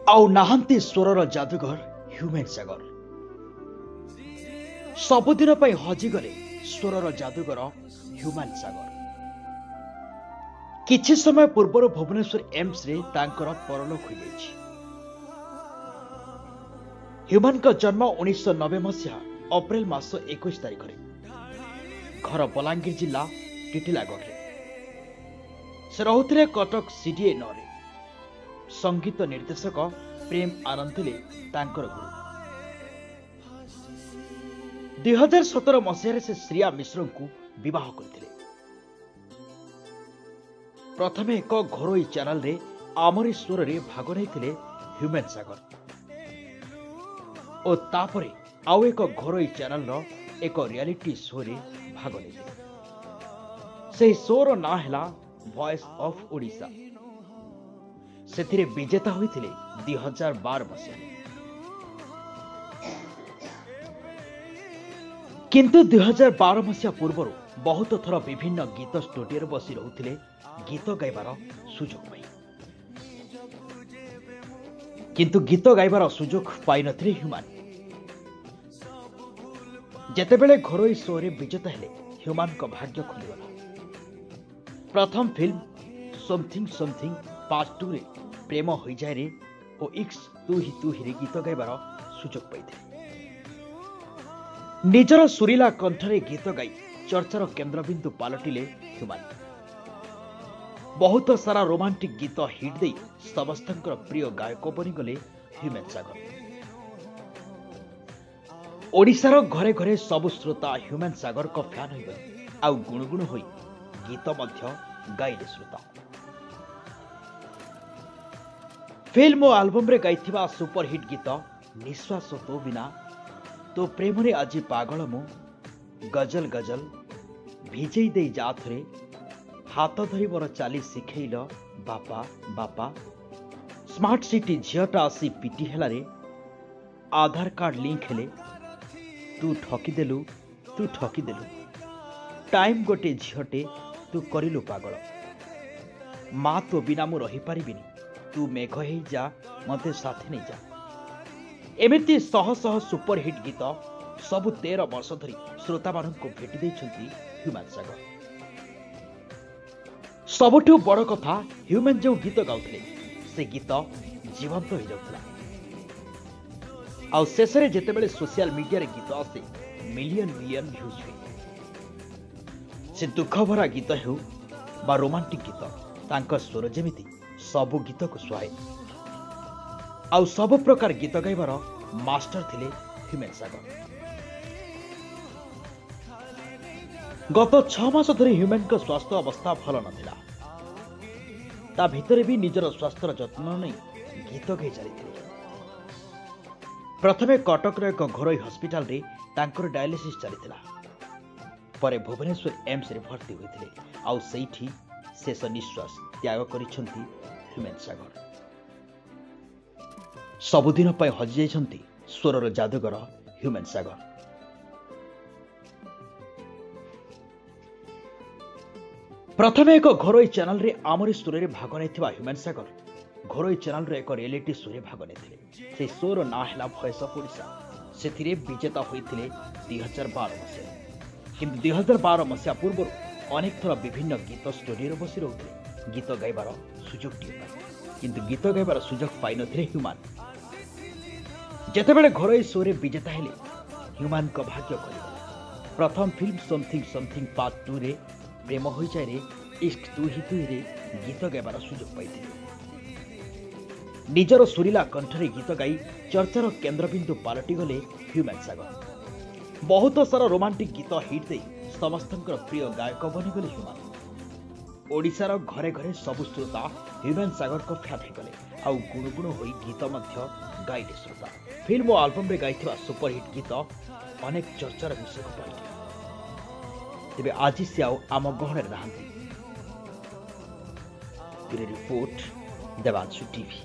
आउ नाहांती स्वरर जादूगर ह्यूमन सागर सबुदिन पर हजिगले स्वरर जादूगर ह्यूमन सागर किछि समय पूर्व भुवनेश्वर एम्स रे तांकर परलोक हो जाइछि। ह्यूमन का जन्म 1990 मसीहा अप्रैल मास 21 तारिख रे घर बलांगीर जिला टिटिलागढ़ रे से रहुथिले कटक सीडीए नरे संगीत निर्देशक प्रेम आनंदले तांकर गुरु 2017 मसीह से श्रिया मिश्र को विवाह करथिले। प्रथमे एक घरोई चैनल रे आमरी स्वर रे भाग नैथिले ह्यूमन सागर और तापरे आउ एक घरोई चैनल रो एक रियलिटी शो रे भाग नैथिले। से शो रो ना हैला वॉइस ऑफ ओडिशा से विजेता होइथिले 2012 मसीह किंतु 2012 मसीहा पूर्व बहुत थर विभिन्न गीत स्टूडियो बसी रहुथिले गीत गाइबार सुजोग पाई किंतु गीत गाइबार सुजोग पाई नथिले ह्यूमन। जेतेबेले घरोई शो रे विजेता हेले ह्यूमन को भाग्य खुलीगला। प्रथम फिल्म समथिंग समथिंग पार्ट 2 रे प्रेम हो जाए रे ओ इक्स तू ही रे गीत गाइबार सुजोग पाइथिले। निजर सुरीला कंठरे गीत गाई चर्चार केन्द्रबिंदु पालटिले ह्यूमन। बहुत सारा रोमांटिक गीत हिट दे समस्तंकर प्रिय गायक बनिगले ह्यूमन सागर। ओडिशार घरे घरे सबु श्रोता ह्यूमन सागर को फैन होइगले आउ गुणगुण होई गीत मध्य गाइले श्रोता। फिल्म और एल्बम रे गाइथिबा सुपरहिट गीत निश्वास तो बिना, तो प्रेम रे आज पागल मु, गजल गजल, भिजई दे जाथरे, हाथ धरी मोर चाली शिखैल बापा बापा, स्मार्ट सिटी झियटा आसी पिटी हेला रे, आधार कार्ड लिंक हेले, तू ठकी देलु, टाइम गोटे झियटे तू करिलु पागल, माँ तो बिना मु रही पारिबिनी, तू मेघ हे जा मते साथी नहीं जा। एमिति शह शह सुपरहिट गीत सबु 13 वर्ष धरी श्रोता मान को भेटी देइछंती ह्यूमन सागर। सबुठु बड़ कथा ह्यूमन जो गीत गाउथले से गीत जीवंत हो जाउथला। आ शेष रे जेतेबेले सोशल मीडिया रे गीत आसे मिलियन मिलियन व्यूज हुए। से दुख भरा गीत हेउ बा रोमांटिक गीत तांका स्वर जेमिति सबु गीत को सुहाए। आउ सब प्रकार गीत गाइबार मास्टर थिले ह्यूमन सागर। गत 6 मास धरी ह्यूमन को स्वास्थ्य अवस्था भल नथिला। ता भितरे भी निजर स्वास्थ्यर जत्न नहीं गीत गाई चली। प्रथमे कटक एक घरोई हॉस्पिटल रे तांकर डायलिसिस चली। परे भुवनेश्वर एम्स रे भर्ती होइथिले आउ सेठी शेष निश्वास त्याग करिसंती ह्यूमन सागर। सबुदिन पर हजि जाइछंती स्वरर जादूगर ह्यूमन सागर। प्रथमे एक घरोई चैनल रे आमरी स्वर रे भाग नैथिबा ह्यूमन सागर घरोई चैनल रे एक रियलिटी शो रे भाग नैथिले। से शो रो ना हैला वॉइस ऑफ ओडिशा सेथिरे विजेता होइथिले 2012 मसीहा। किंतु 2012 मसीहा पूर्व अनेक थर विभिन्न गीत स्टूडियो बसी रहुथिले गीत गाइबार सुजोग टिए किंतु गीत गाइबार सुजोग पाइ नथिले ह्यूमन। जेतेबेले घरोई शो रे विजेता हेले ह्यूमन को भाग्य खुलीगला। प्रथम फिल्म समथिंग समथिंग पार्ट 2 रे प्रेम हो जाए रे इश्क तू ही रे गीत गाइबार सुजोग पाइथिले। निजर सुरीला कंठरे गीत गाई चर्चार केन्द्रबिंदु पालटि गले ह्यूमन सागर। बहुत सारा रोमांटिक गीत हिट दे समस्तंकर प्रिय गायक बनिगले ह्यूमन। ओडिशार घरे घरे सबु श्रोता ह्यूमन सागर को फैन होइगले आउ गुणगुण होई गीत मध्य गाइले श्रोता। फिल्म और एल्बम रे गाइथिबा सुपरहिट गीत अनेक चर्चार विषय को पाइले। तेबे आज से आउ आम गहणे रहांती। Report Devanshu TV.